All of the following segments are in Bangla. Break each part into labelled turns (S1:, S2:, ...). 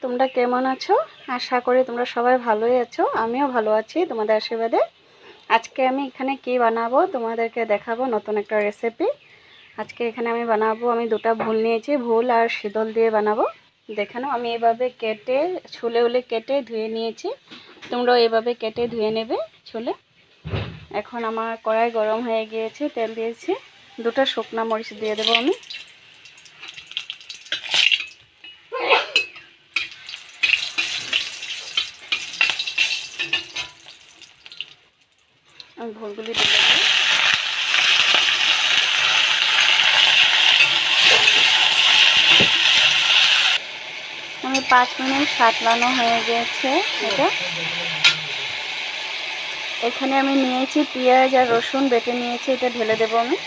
S1: তোমরা কেমন আছো? আশা করি তোমরা সবাই ভালোই আছো। আমিও ভালো আছি তোমাদের আশীর্বাদে। আজকে আমি এখানে কি বানাবো তোমাদেরকে দেখাবো, নতুন একটা রেসিপি। আজকে এখানে আমি বানাবো, আমি দুটো ভুল নিয়েছি, ভুল আর শীতল দিয়ে বানাবো। দেখে নাও, আমি এভাবে কেটে ছুলে উলে কেটে ধুয়ে নিয়েছি। তোমরাও এভাবে কেটে ধুয়ে নেবে ছুলে। এখন আমার কড়াই গরম হয়ে গিয়েছে, তেল দিয়েছি, দুটো শুকনো মরিচ দিয়ে দেবো আমি। আমি ভুলগুলি দিয়ে দেবো। আমি 5 মিনিট সাঁতলানো হয়ে গেছে এটা। এখানে আমি নিয়েছি পেঁয়াজ আর রসুন বেটে নিয়েছি, এটা ঢেলে দেবো আমি।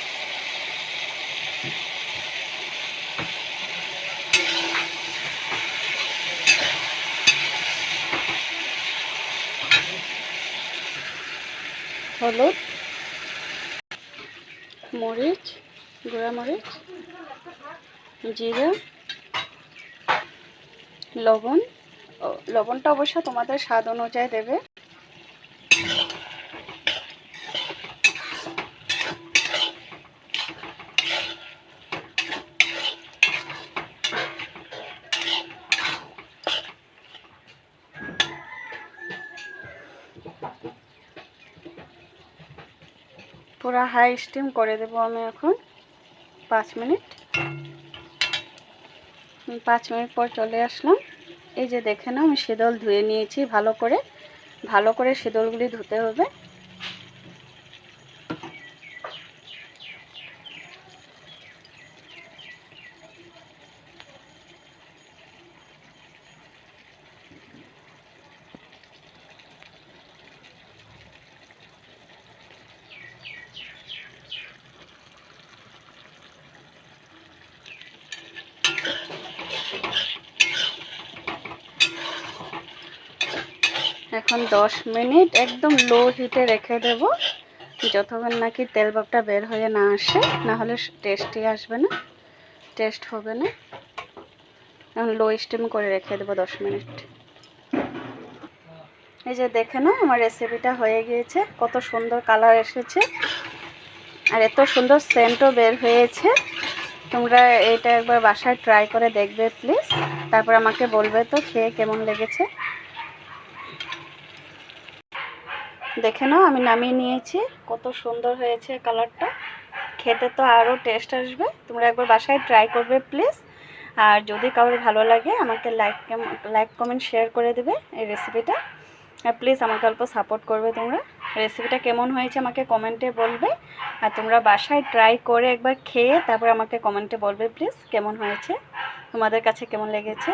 S1: হলুদ, মরিচ, গুঁড়া মরিচ, জিরা, লবণ। লবণটা অবশ্য তোমাদের স্বাদ অনুযায়ী দেবে। পুরো হাই স্টিম করে দেবো আমি এখন 5 মিনিট। 5 মিনিট পর চলে আসলাম। এই যে দেখে নাও, আমি শীতল ধুয়ে নিয়েছি ভালো করে শীতলগুলি ধুতে হবে। এখন 10 মিনিট একদম লো হিটে রেখে দেব, যতক্ষণ নাকি তেল ভাবটা বের হয়ে না আসে, না হলে টেস্টই আসবে না, টেস্ট হবে না। এখন লো স্টিম করে রেখে দেবো 10 মিনিট। এই যে দেখে নাও, আমার রেসিপিটা হয়ে গিয়েছে, কত সুন্দর কালার এসেছে আর এত সুন্দর সেন্টও বের হয়েছে। তোমরা এটা একবার বাসায় ট্রাই করে দেখবে প্লিজ, তারপর আমাকে বলবে তো খেয়ে কেমন লেগেছে। দেখে নাও, আমি নামিয়ে নিয়েছি, কত সুন্দর হয়েছে কালারটা, খেতে তো আরও টেস্ট আসবে। তোমরা একবার বাসায় ট্রাই করবে প্লিজ। আর যদি কারোর ভালো লাগে আমাকে লাইক কমেন্ট শেয়ার করে দেবে এই রেসিপিটা। আর প্লিজ আমাকে অল্প সাপোর্ট করবে তোমরা। রেসিপিটা কেমন হয়েছে আমাকে কমেন্টে বলবে। আর তোমরা বাসায় ট্রাই করে একবার খেয়ে তারপর আমাকে কমেন্টে বলবে প্লিজ কেমন হয়েছে, তোমাদের কাছে কেমন লেগেছে।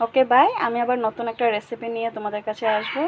S1: ওকে বাই, আমি আবার নতুন একটা রেসিপি নিয়ে তোমাদের কাছে আসবো।